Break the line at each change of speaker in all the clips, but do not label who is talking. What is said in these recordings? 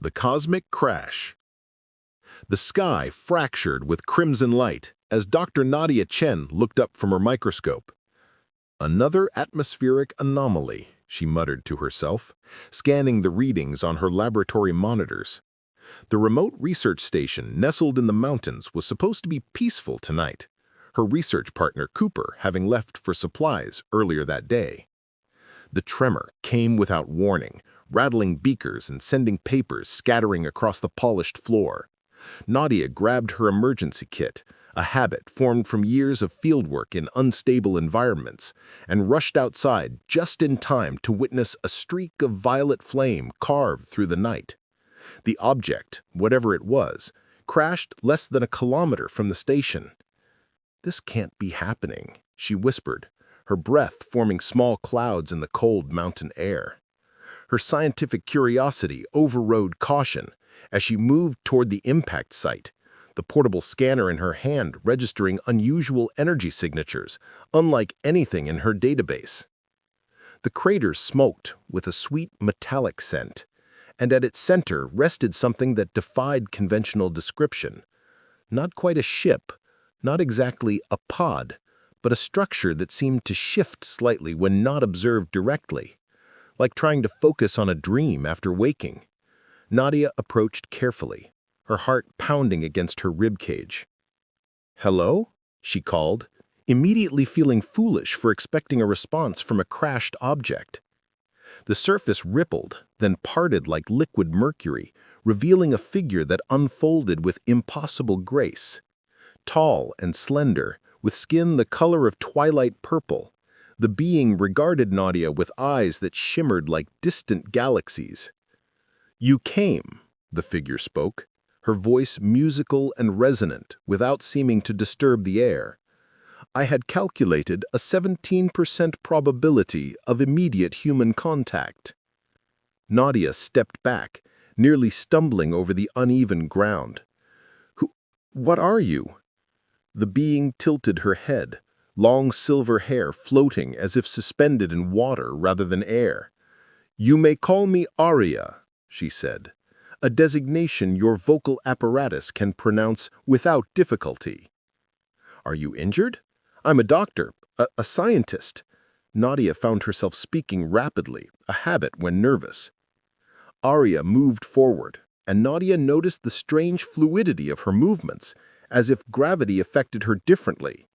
The Cosmic Crash. The sky fractured with crimson light as Dr. Nadia Chen looked up from her microscope. Another atmospheric anomaly, she muttered to herself, scanning the readings on her laboratory monitors. The remote research station nestled in the mountains was supposed to be peaceful tonight, her research partner Cooper having left for supplies earlier that day. The tremor came without warning, rattling beakers and sending papers scattering across the polished floor. Nadia grabbed her emergency kit, a habit formed from years of fieldwork in unstable environments, and rushed outside just in time to witness a streak of violet flame carve through the night. The object, whatever it was, crashed less than a kilometer from the station. "This can't be happening," she whispered, her breath forming small clouds in the cold mountain air. Her scientific curiosity overrode caution as she moved toward the impact site, the portable scanner in her hand registering unusual energy signatures, unlike anything in her database. The crater smoked with a sweet metallic scent, and at its center rested something that defied conventional description. Not quite a ship, not exactly a pod, but a structure that seemed to shift slightly when not observed directly, like trying to focus on a dream after waking. Nadia approached carefully, her heart pounding against her ribcage. "Hello?" she called, immediately feeling foolish for expecting a response from a crashed object. The surface rippled, then parted like liquid mercury, revealing a figure that unfolded with impossible grace. Tall and slender, with skin the color of twilight purple, the being regarded Nadia with eyes that shimmered like distant galaxies. "You came," the figure spoke, her voice musical and resonant without seeming to disturb the air. "I had calculated a 17% probability of immediate human contact." Nadia stepped back, nearly stumbling over the uneven ground. What are you?" The being tilted her head, long silver hair floating as if suspended in water rather than air. "You may call me Aria," she said, "a designation your vocal apparatus can pronounce without difficulty." "Are you injured? I'm a doctor, a scientist." Nadia found herself speaking rapidly, a habit when nervous. Aria moved forward, and Nadia noticed the strange fluidity of her movements, as if gravity affected her differently.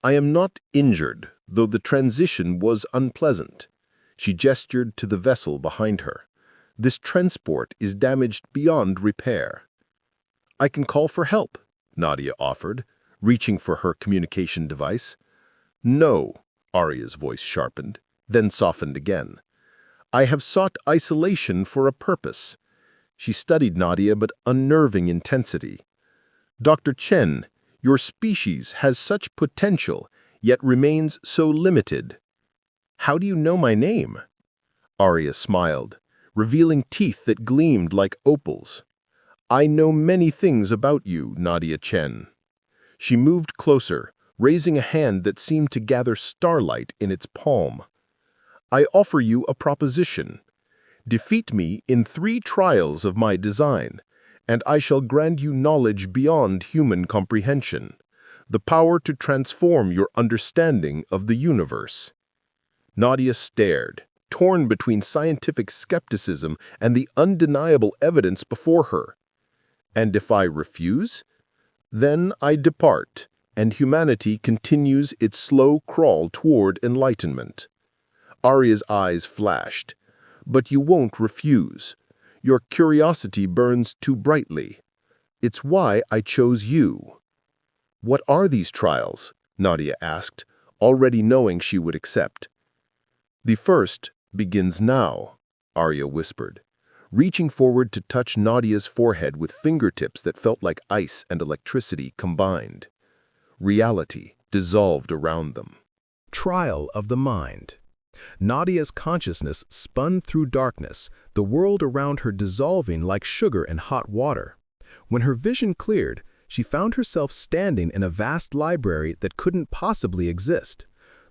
"I am not injured, though the transition was unpleasant." She gestured to the vessel behind her. "This transport is damaged beyond repair." "I can call for help," Nadia offered, reaching for her communication device. "No," Aria's voice sharpened, then softened again. "I have sought isolation for a purpose." She studied Nadia but unnerving intensity. "Dr. Chen, your species has such potential, yet remains so limited." "How do you know my name?" Aria smiled, revealing teeth that gleamed like opals. "I know many things about you, Nadia Chen." She moved closer, raising a hand that seemed to gather starlight in its palm. "I offer you a proposition. Defeat me in 3 trials of my design, and I shall grant you knowledge beyond human comprehension, the power to transform your understanding of the universe." Nadia stared, torn between scientific skepticism and the undeniable evidence before her. "And if I refuse? Then I depart, and humanity continues its slow crawl toward enlightenment." Aria's eyes flashed. "But you won't refuse. Your curiosity burns too brightly. It's why I chose you." "What are these trials?" Nadia asked, already knowing she would accept. "The first begins now," Aria whispered, reaching forward to touch Nadia's forehead with fingertips that felt like ice and electricity combined. Reality dissolved around them. Trial of the mind. Nadia's consciousness spun through darkness, the world around her dissolving like sugar in hot water. When her vision cleared, she found herself standing in a vast library that couldn't possibly exist.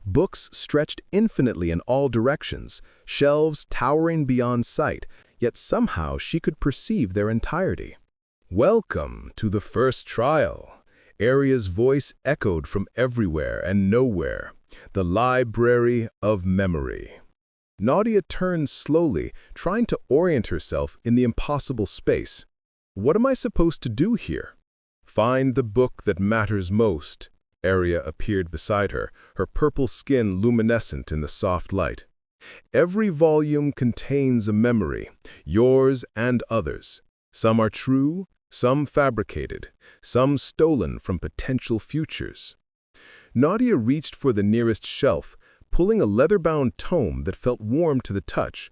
Books stretched infinitely in all directions, shelves towering beyond sight, yet somehow she could perceive their entirety. "Welcome to the first trial." Aria's voice echoed from everywhere and nowhere. "The library of memory." Nadia turned slowly, trying to orient herself in the impossible space. "What am I supposed to do here?" "Find the book that matters most." Aria appeared beside her, her purple skin luminescent in the soft light. "Every volume contains a memory, yours and others. Some are true, some fabricated, some stolen from potential futures." Nadia reached for the nearest shelf, pulling a leather-bound tome that felt warm to the touch.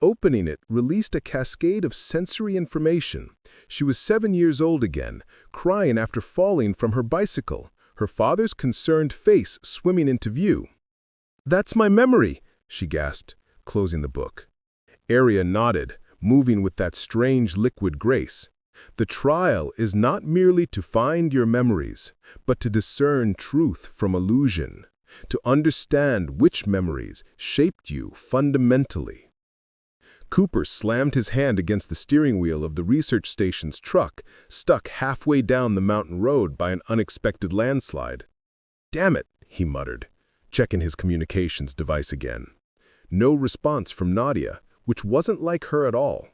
Opening it released a cascade of sensory information. She was 7 years old again, crying after falling from her bicycle, her father's concerned face swimming into view. "That's my memory," she gasped, closing the book. Aria nodded, moving with that strange liquid grace. "The trial is not merely to find your memories, but to discern truth from illusion, to understand which memories shaped you fundamentally." Cooper slammed his hand against the steering wheel of the research station's truck, stuck halfway down the mountain road by an unexpected landslide. "Damn it," he muttered, checking his communications device again. No response from Nadia, which wasn't like her at all.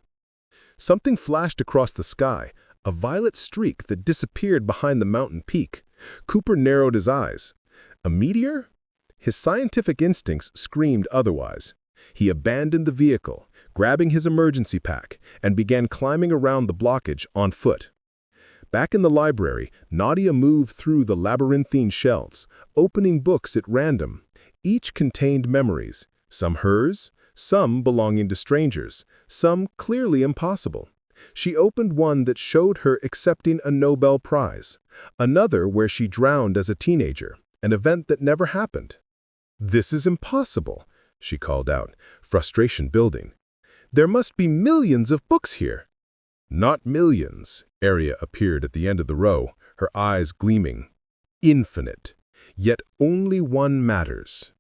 Something flashed across the sky, a violet streak that disappeared behind the mountain peak. Cooper narrowed his eyes. A meteor? His scientific instincts screamed otherwise. He abandoned the vehicle, grabbing his emergency pack, and began climbing around the blockage on foot. Back in the library, Nadia moved through the labyrinthine shelves, opening books at random. Each contained memories, some hers, some belonging to strangers, some clearly impossible. She opened one that showed her accepting a Nobel Prize, another where she drowned as a teenager, an event that never happened. "This is impossible," she called out, frustration building. "There must be millions of books here." "Not millions," Aria appeared at the end of the row, her eyes gleaming. "Infinite. Yet only one matters.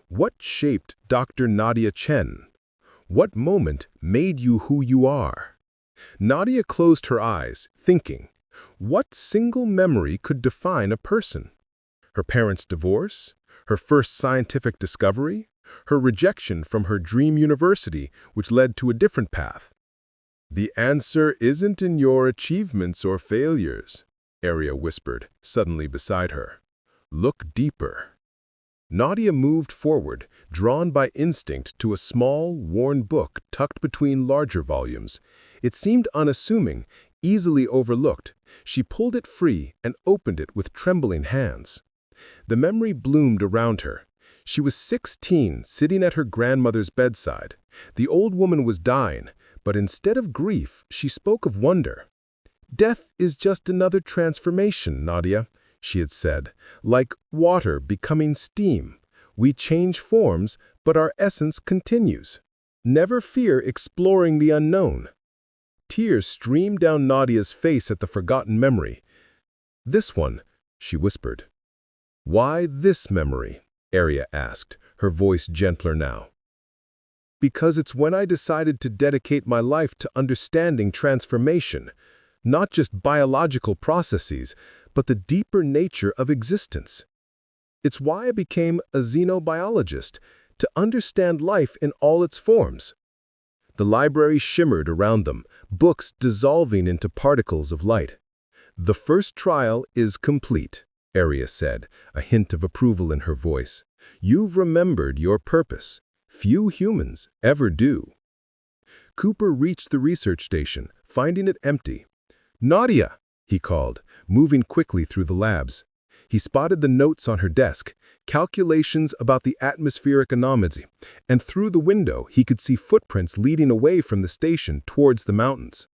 What shaped Dr. Nadia Chen? What moment made you who you are?" Nadia closed her eyes, thinking. What single memory could define a person? Her parents' divorce? Her first scientific discovery? Her rejection from her dream university, which led to a different path? "The answer isn't in your achievements or failures," Aria whispered, suddenly beside her. "Look deeper." Nadia moved forward, drawn by instinct to a small, worn book tucked between larger volumes. It seemed unassuming, easily overlooked. She pulled it free and opened it with trembling hands. The memory bloomed around her. She was 16, sitting at her grandmother's bedside. The old woman was dying, but instead of grief, she spoke of wonder. "Death is just another transformation, Nadia," she had said, "like water becoming steam. We change forms, but our essence continues. Never fear exploring the unknown." Tears streamed down Nadia's face at the forgotten memory. "This one," she whispered. "Why this memory?" Aria asked, her voice gentler now. "Because it's when I decided to dedicate my life to understanding transformation, not just biological processes, but the deeper nature of existence. It's why I became a xenobiologist, to understand life in all its forms." The library shimmered around them, books dissolving into particles of light. "The first trial is complete," Aria said, a hint of approval in her voice. "You've remembered your purpose. Few humans ever do." Cooper reached the research station, finding it empty. "Nadia!" he called, moving quickly through the labs. He spotted the notes on her desk, calculations about the atmospheric anomaly, and through the window he could see footprints leading away from the station towards the mountains.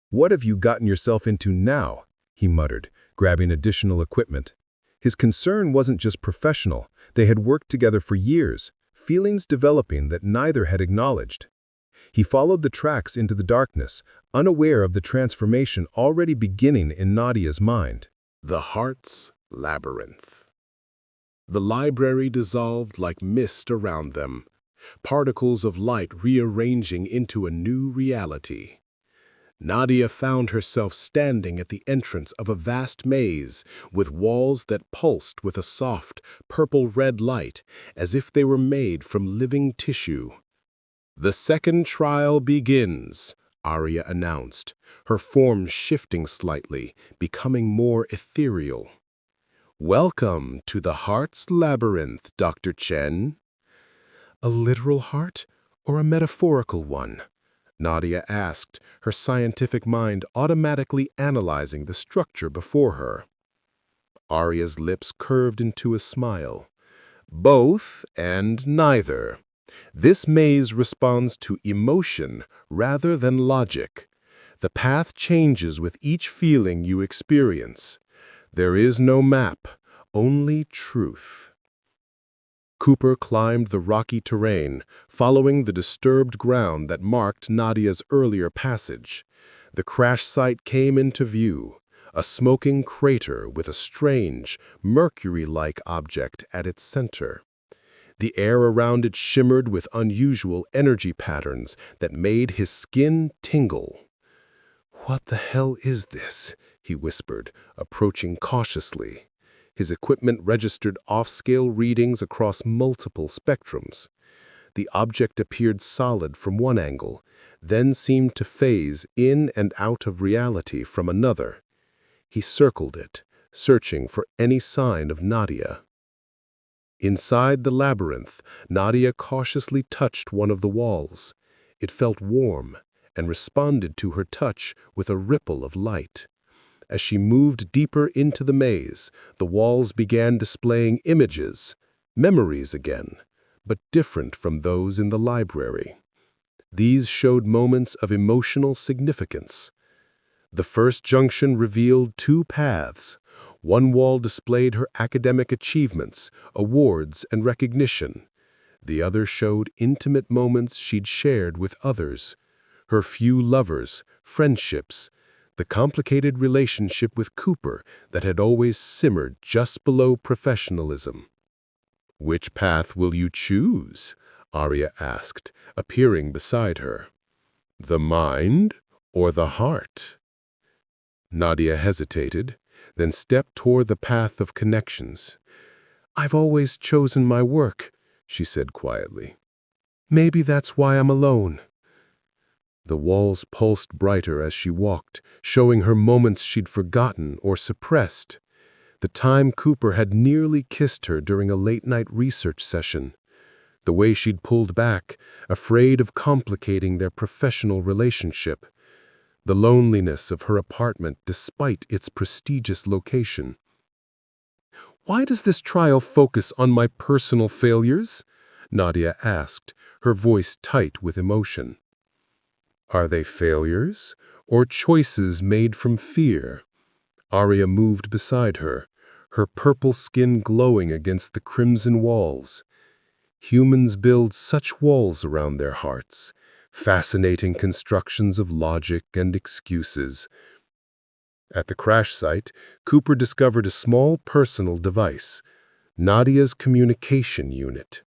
"What have you gotten yourself into now?" he muttered, grabbing additional equipment. His concern wasn't just professional. They had worked together for years, feelings developing that neither had acknowledged. He followed the tracks into the darkness, unaware of the transformation already beginning in Nadia's mind.
The Heart's Labyrinth.
The library dissolved like mist around them, particles of light rearranging into a new reality. Nadia found herself standing at the entrance of a vast maze with walls that pulsed with a soft, purple-red light as if they were made from living tissue. "The second trial begins," Arya announced, her form shifting slightly, becoming more ethereal. "Welcome to the Heart's Labyrinth, Dr. Chen." "A literal heart or a metaphorical one?" Nadia asked, her scientific mind automatically analyzing the structure before her. Arya's lips curved into a smile. "Both and neither. This maze responds to emotion rather than logic. The path changes with each feeling you experience. There is no map, only truth." Cooper climbed the rocky terrain, following the disturbed ground that marked Nadia's earlier passage. The crash site came into view, a smoking crater with a strange, mercury-like object at its center. The air around it shimmered with unusual energy patterns that made his skin tingle. "What the hell is this?" he whispered, approaching cautiously. His equipment registered off-scale readings across multiple spectrums. The object appeared solid from one angle, then seemed to phase in and out of reality from another. He circled it, searching for any sign of Nadia. Inside the labyrinth, Nadia cautiously touched one of the walls. It felt warm and responded to her touch with a ripple of light. As she moved deeper into the maze, the walls began displaying images, memories again, but different from those in the library. These showed moments of emotional significance. The first junction revealed two paths. One wall displayed her academic achievements, awards, and recognition. The other showed intimate moments she'd shared with others, her few lovers, friendships, the complicated relationship with Cooper that had always simmered just below professionalism. "Which path will you choose?" Arya asked, appearing beside her. "The mind or the heart?" Nadia hesitated, then stepped toward the path of connections. "I've always chosen my work," she said quietly. "Maybe that's why I'm alone." The walls pulsed brighter as she walked, showing her moments she'd forgotten or suppressed. The time Cooper had nearly kissed her during a late-night research session. The way she'd pulled back, afraid of complicating their professional relationship. The loneliness of her apartment despite its prestigious location. "Why does this trial focus on my personal failures?" Nadia asked, her voice tight with emotion. "Are they failures or choices made from fear?" Arya moved beside her, her purple skin glowing against the crimson walls. Humans build such walls around their hearts, fascinating constructions of logic and excuses. At the crash site, Cooper discovered a small personal device, Nadia's communication unit.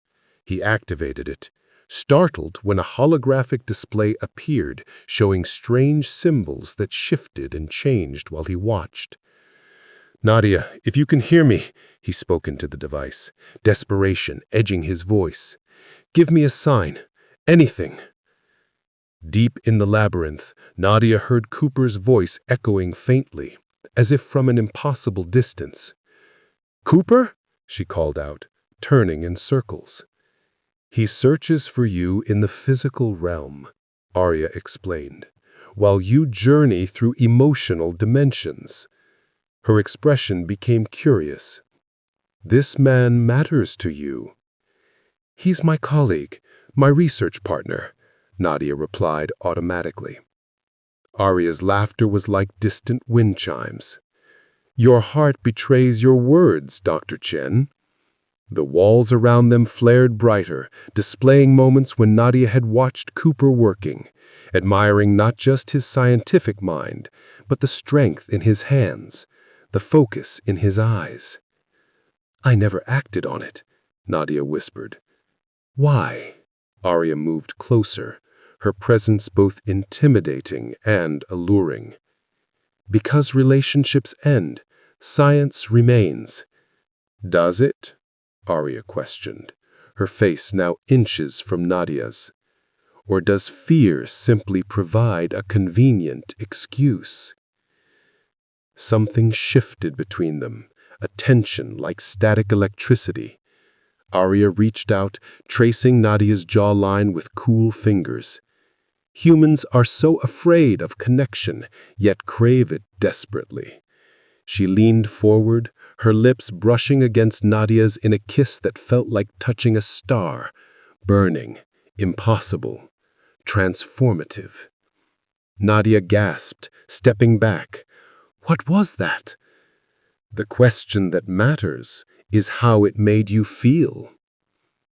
He activated it, startled when a holographic display appeared, showing strange symbols that shifted and changed while he watched. "Nadia, if you can hear me," he spoke into the device, desperation edging his voice. "Give me a sign, anything." Deep in the labyrinth, Nadia heard Cooper's voice echoing faintly, as if from an impossible distance. "Cooper?" she called out, turning in circles. "He searches for you in the physical realm," Arya explained, "while you journey through emotional dimensions." Her expression became curious. "This man matters to you." "He's my colleague, my research partner," Nadia replied automatically. Arya's laughter was like distant wind chimes. "Your heart betrays your words, Dr. Chen." The walls around them flared brighter, displaying moments when Nadia had watched Cooper working, admiring not just his scientific mind, but the strength in his hands, the focus in his eyes.
I never acted on it, Nadia whispered. Why? Arya moved closer, her presence both intimidating and alluring. Because relationships end, science remains. Does it? Arya questioned, her face now inches from Nadia's. Or does fear simply provide a convenient excuse? Something shifted between them, a tension like static electricity. Arya reached out, tracing Nadia's jawline with cool fingers. Humans are so afraid of connection, yet crave it desperately. She leaned forward, her lips brushing against Nadia's in a kiss that felt like touching a star, burning, impossible, transformative. Nadia gasped, stepping back. What was that? The question that matters is how it made you feel.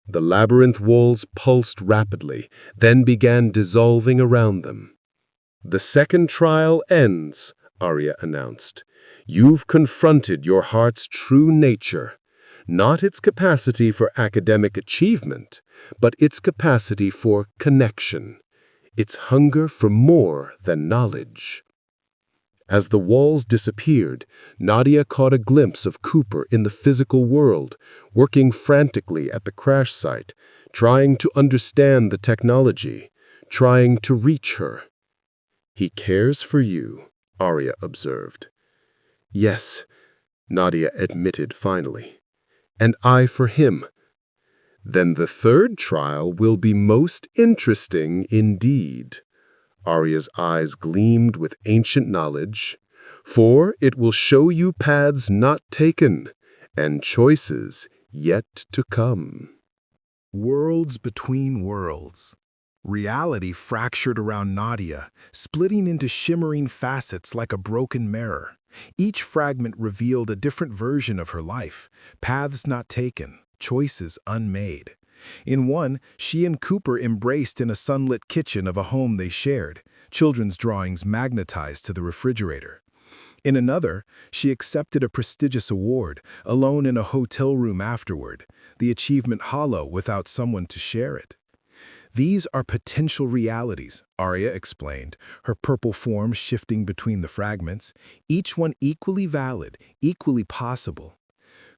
The labyrinth walls pulsed rapidly, then began dissolving around them. The second trial ends, Arya announced. You've confronted your heart's true nature, not its capacity for academic achievement, but its capacity for connection, its hunger for more than knowledge. As the walls disappeared, Nadia caught a glimpse of Cooper in the physical world, working frantically at the crash site, trying to understand the technology, trying to reach her. He cares for you, Arya observed. Yes, Nadia admitted finally. And I for him. Then the third trial will be most interesting indeed. Arya's eyes gleamed with ancient knowledge, for it will show you paths not taken and choices yet to come.
Worlds between worlds. Reality fractured around Nadia, splitting into shimmering facets like a broken mirror. Each fragment revealed a different version of her life, paths not taken, choices unmade. In one, she and Cooper embraced in a sunlit kitchen of a home they shared, children's drawings magnetized to the refrigerator. In another, she accepted a prestigious award, alone in a hotel room afterward, the achievement hollow without someone to share it. These are potential realities, Arya explained, her purple form shifting between the fragments, each one equally valid, equally possible.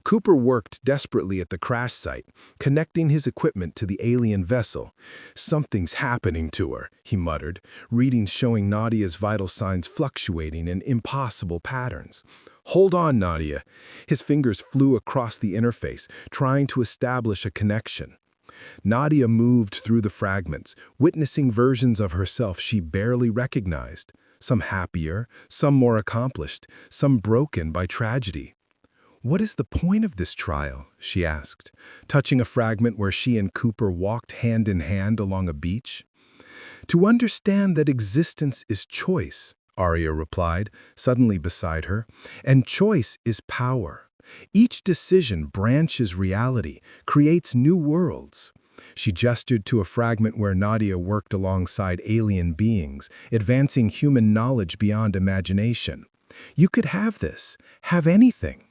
Cooper worked desperately at the crash site, connecting his equipment to the alien vessel. Something's happening to her, he muttered, readings showing Nadia's vital signs fluctuating in impossible patterns. Hold on, Nadia. His fingers flew across the interface, trying to establish a connection. Nadia moved through the fragments, witnessing versions of herself she barely recognized, some happier, some more accomplished, some broken by tragedy. What is the point of this trial? She asked, touching a fragment where she and Cooper walked hand in hand along a beach. To understand that existence is choice, Arya replied, suddenly beside her, and choice is power. Each decision branches reality, creates new worlds. She gestured to a fragment where Nadia worked alongside alien beings, advancing human knowledge beyond imagination. You could have this, have anything.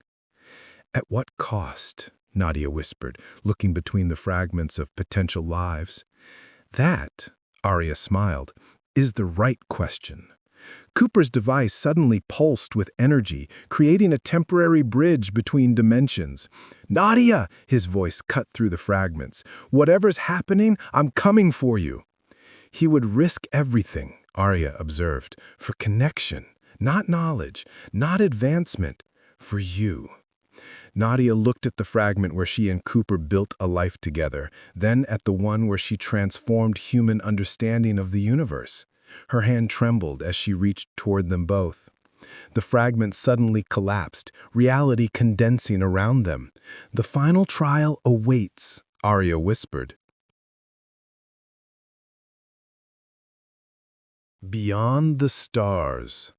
At what cost? Nadia whispered, looking between the fragments of potential lives. That, Arya smiled, is the right question. Cooper's device suddenly pulsed with energy, creating a temporary bridge between dimensions. Nadia, his voice cut through the fragments. Whatever's happening, I'm coming for you. He would risk everything, Arya observed, for connection, not knowledge, not advancement, for you. Nadia looked at the fragment where she and Cooper built a life together, then at the one where she transformed human understanding of the universe. Her hand trembled as she reached toward them both. The fragments suddenly collapsed, reality condensing around them. The final trial awaits, Arya whispered. Beyond the stars.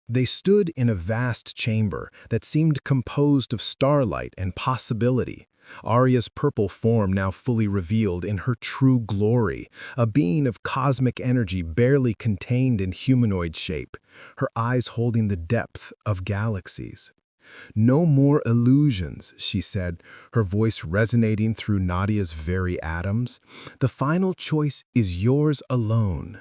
They stood in a vast chamber that seemed composed of starlight and possibility, Arya's purple form now fully revealed in her true glory, a being of cosmic energy barely contained in humanoid shape, her eyes holding the depth of galaxies. "No more illusions," she said, her voice resonating through Nadia's very atoms. "The final choice is yours alone."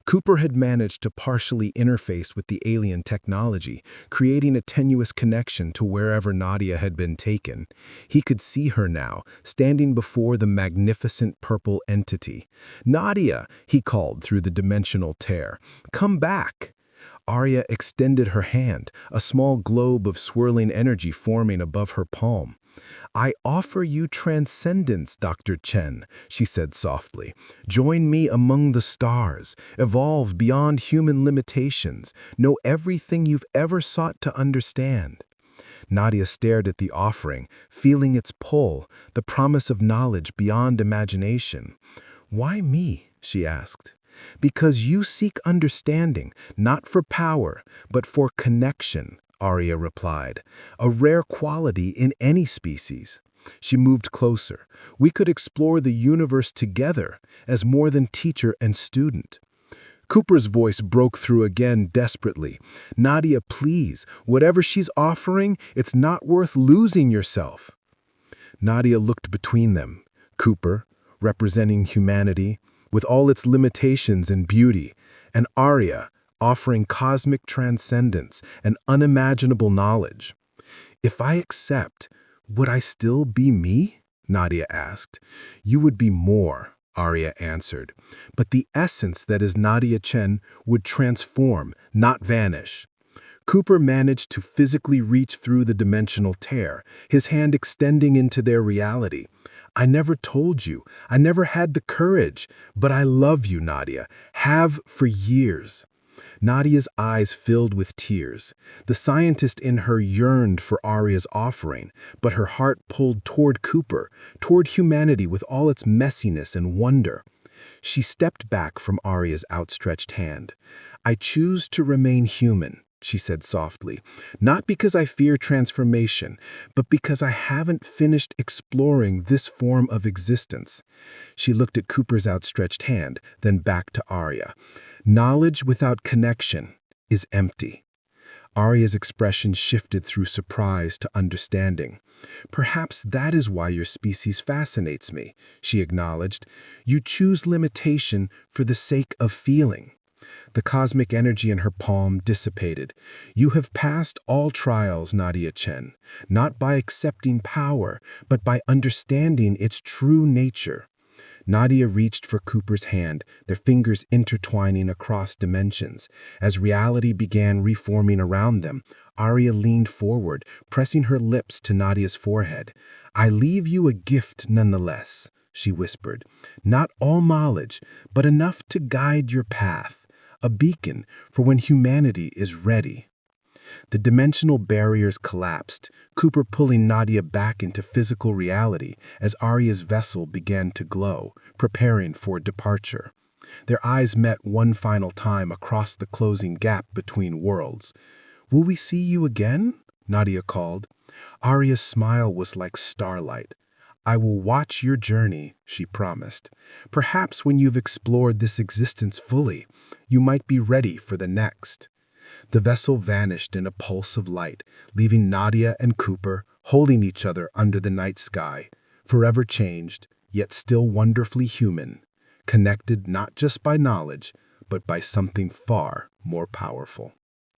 Cooper had managed to partially interface with the alien technology, creating a tenuous connection to wherever Nadia had been taken. He could see her now, standing before the magnificent purple entity. "Nadia," he called through the dimensional tear, "come back." Arya extended her hand, a small globe of swirling energy forming above her palm. "I offer you transcendence, Dr. Chen," she said softly. "Join me among the stars, evolve beyond human limitations, know everything you've ever sought to understand." Nadia stared at the offering, feeling its pull, the promise of knowledge beyond imagination. "Why me?" she asked. "Because you seek understanding, not for power, but for connection," Arya replied, "a rare quality in any species." She moved closer. "We could explore the universe together, as more than teacher and student." Cooper's voice broke through again desperately. "Nadia, please, whatever she's offering, it's not worth losing yourself." Nadia looked between them. Cooper, representing humanity, with all its limitations and beauty, and Arya, offering cosmic transcendence and unimaginable knowledge. "If I accept, would I still be me?" Nadia asked. "You would be more," Arya answered. "But the essence that is Nadia Chen would transform, not vanish." Cooper managed to physically reach through the dimensional tear, his hand extending into their reality. "I never told you. I never had the courage. But I love you, Nadia. Have for years." Nadia's eyes filled with tears. The scientist in her yearned for Arya's offering, but her heart pulled toward Cooper, toward humanity with all its messiness and wonder. She stepped back from Arya's outstretched hand. "I choose to remain human," she said softly, "not because I fear transformation, but because I haven't finished exploring this form of existence." She looked at Cooper's outstretched hand, then back to Arya. "Knowledge without connection is empty." Arya's expression shifted through surprise to understanding. "Perhaps that is why your species fascinates me," she acknowledged. "You choose limitation for the sake of feeling." The cosmic energy in her palm dissipated. "You have passed all trials, Nadia Chen, not by accepting power, but by understanding its true nature." Nadia reached for Cooper's hand, their fingers intertwining across dimensions. As reality began reforming around them, Arya leaned forward, pressing her lips to Nadia's forehead. "I leave you a gift nonetheless," she whispered. "Not all knowledge, but enough to guide your path. A beacon for when humanity is ready." The dimensional barriers collapsed, Cooper pulling Nadia back into physical reality as Arya's vessel began to glow, preparing for departure. Their eyes met one final time across the closing gap between worlds. "Will we see you again?" Nadia called. Arya's smile was like starlight. "I will watch your journey," she promised. "Perhaps when you've explored this existence fully, you might be ready for the next." The vessel vanished in a pulse of light, leaving Nadia and Cooper holding each other under the night sky, forever changed, yet still wonderfully human, connected not just by knowledge, but by something far more powerful.